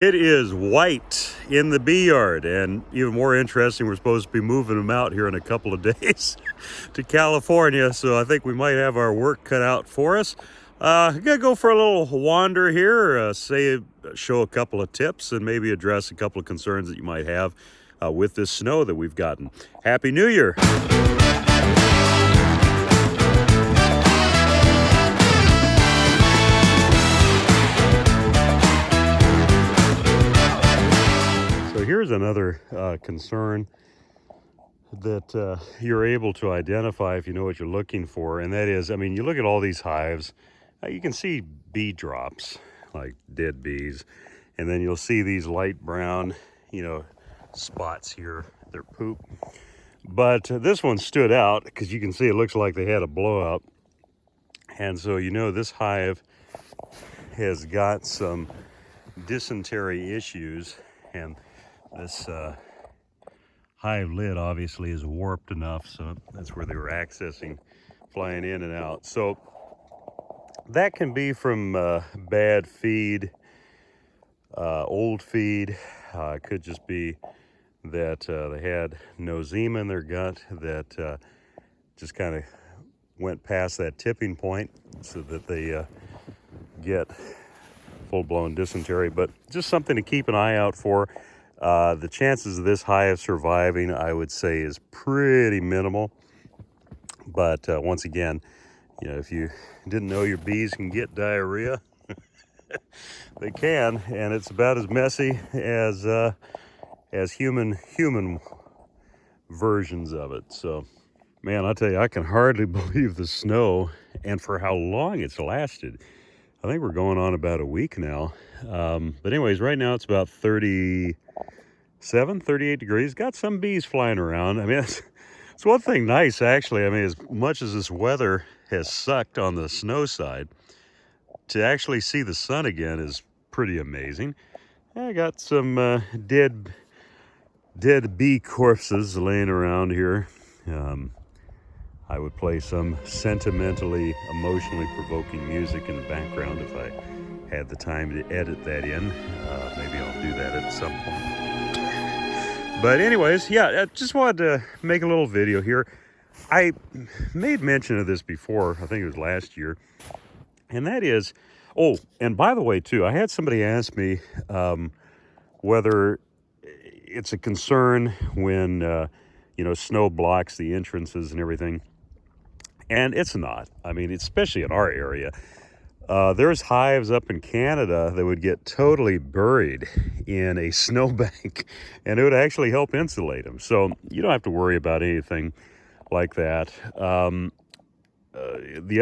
It is white in the bee yard, and even more interesting, we're supposed to be moving them out here in a couple of days to California, so I think we might have our work cut out for us. I'm gonna go for a little wander here, show a couple of tips, and maybe address a couple of concerns that you might have with this snow that we've gotten. Happy New Year! So here's another concern that you're able to identify if you know what you're looking for, and that is, I mean, you look at all these hives, you can see bee drops, like dead bees, and then you'll see these light brown, spots here, their poop. But this one stood out because you can see it looks like they had a blowout, and so this hive has got some dysentery issues, and this hive lid obviously is warped enough, so that's where they were accessing, flying in and out. So that can be from bad feed, old feed. It could just be that they had nosema in their gut that just kind of went past that tipping point, so that they get full-blown dysentery. But just something to keep an eye out for. The chances of this hive surviving, I would say, is pretty minimal. But once again, if you didn't know your bees can get diarrhea, they can, and it's about as messy as human versions of it. So, man, I'll tell you, I can hardly believe the snow and for how long it's lasted. I think we're going on about a week now. But anyways, right now it's about 38 degrees. Got some bees flying around. I mean, it's one thing nice, actually. I mean, as much as this weather has sucked on the snow side, to actually see the sun again is pretty amazing. I got some dead bee corpses laying around here. I would play some sentimentally, emotionally provoking music in the background if I had the time to edit that in. Maybe I'll do that at some point. But anyways, yeah, I just wanted to make a little video here. I made mention of this before, I think it was last year, and that is, oh, and by the way, too, I had somebody ask me whether it's a concern when, snow blocks the entrances and everything. And it's not. I mean, especially in our area. There's hives up in Canada that would get totally buried in a snowbank, and it would actually help insulate them. So you don't have to worry about anything like that. The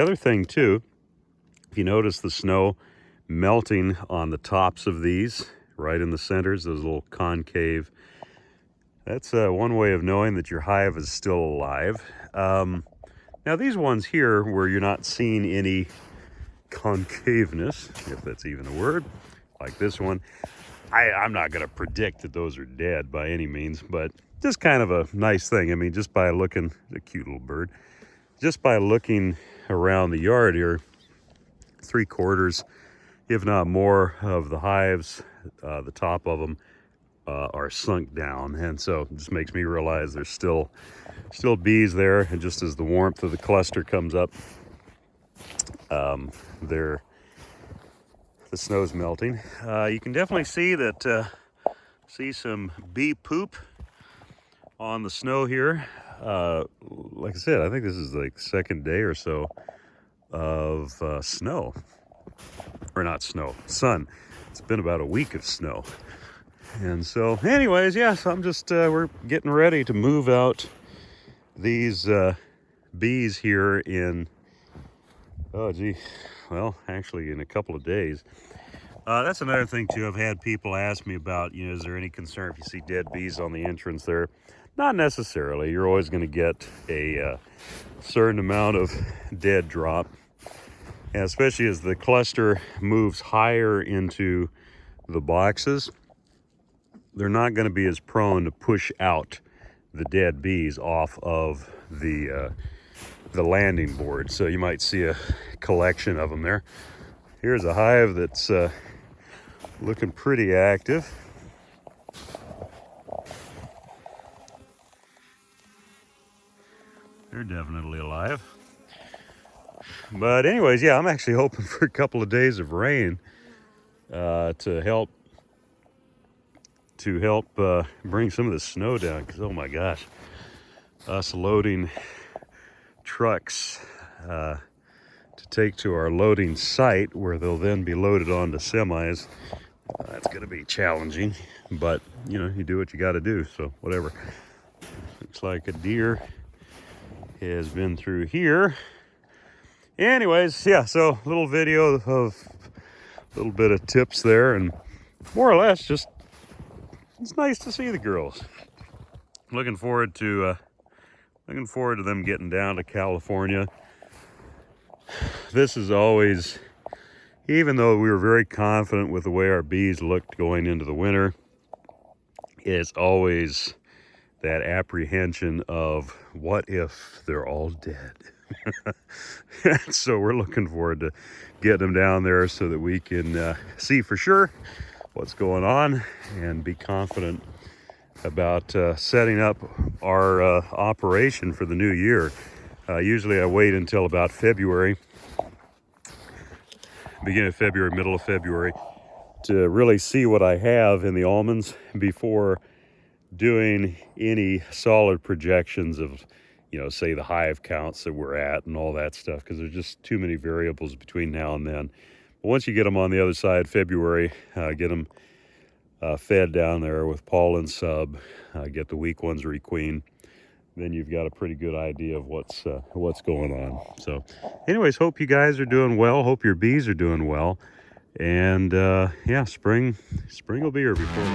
other thing, too, if you notice the snow melting on the tops of these, right in the centers, those little concave, that's one way of knowing that your hive is still alive. Now, these ones here, where you're not seeing any concaveness, if that's even a word, like this one, I'm not going to predict that those are dead by any means, but just kind of a nice thing. I mean, just by looking, a cute little bird, just by looking around the yard here, 3/4, if not more, of the hives, the top of them, are sunk down, and so it just makes me realize there's still bees there, and just as the warmth of the cluster comes up, the snow's melting. You can definitely see that see some bee poop on the snow here. Like I said, I think this is like second day or so of snow, or not snow, sun. It's been about a week of snow. And so, anyways, yes, I'm just, we're getting ready to move out these bees here in, actually in a couple of days. That's another thing, too. I've had people ask me about, is there any concern if you see dead bees on the entrance there? Not necessarily. You're always going to get a certain amount of dead drop, and especially as the cluster moves higher into the boxes, they're not going to be as prone to push out the dead bees off of the landing board. So you might see a collection of them there. Here's a hive that's looking pretty active. They're definitely alive. But anyways, yeah, I'm actually hoping for a couple of days of rain to help bring some of the snow down. Because oh my gosh, us loading trucks to take to our loading site where they'll then be loaded onto semis. That's going to be challenging, but you know, you do what you got to do. So whatever. Looks like a deer has been through here. Anyways, yeah, so little video of a little bit of tips there, and more or less just it's nice to see the girls. Looking forward to them getting down to California. This is always, even though we were very confident with the way our bees looked going into the winter, it's always that apprehension of what if they're all dead. So we're looking forward to getting them down there so that we can see for sure what's going on and be confident about setting up our operation for the new year. Usually I wait until about February, beginning of February, middle of February, to really see what I have in the almonds before doing any solid projections of, you know, say the hive counts that we're at and all that stuff, because there's just too many variables between now and then. But once you get them on the other side, February, get them fed down there with pollen sub, get the weak ones requeen, then you've got a pretty good idea of what's going on. So anyways, hope you guys are doing well. Hope your bees are doing well. And yeah, spring will be here before we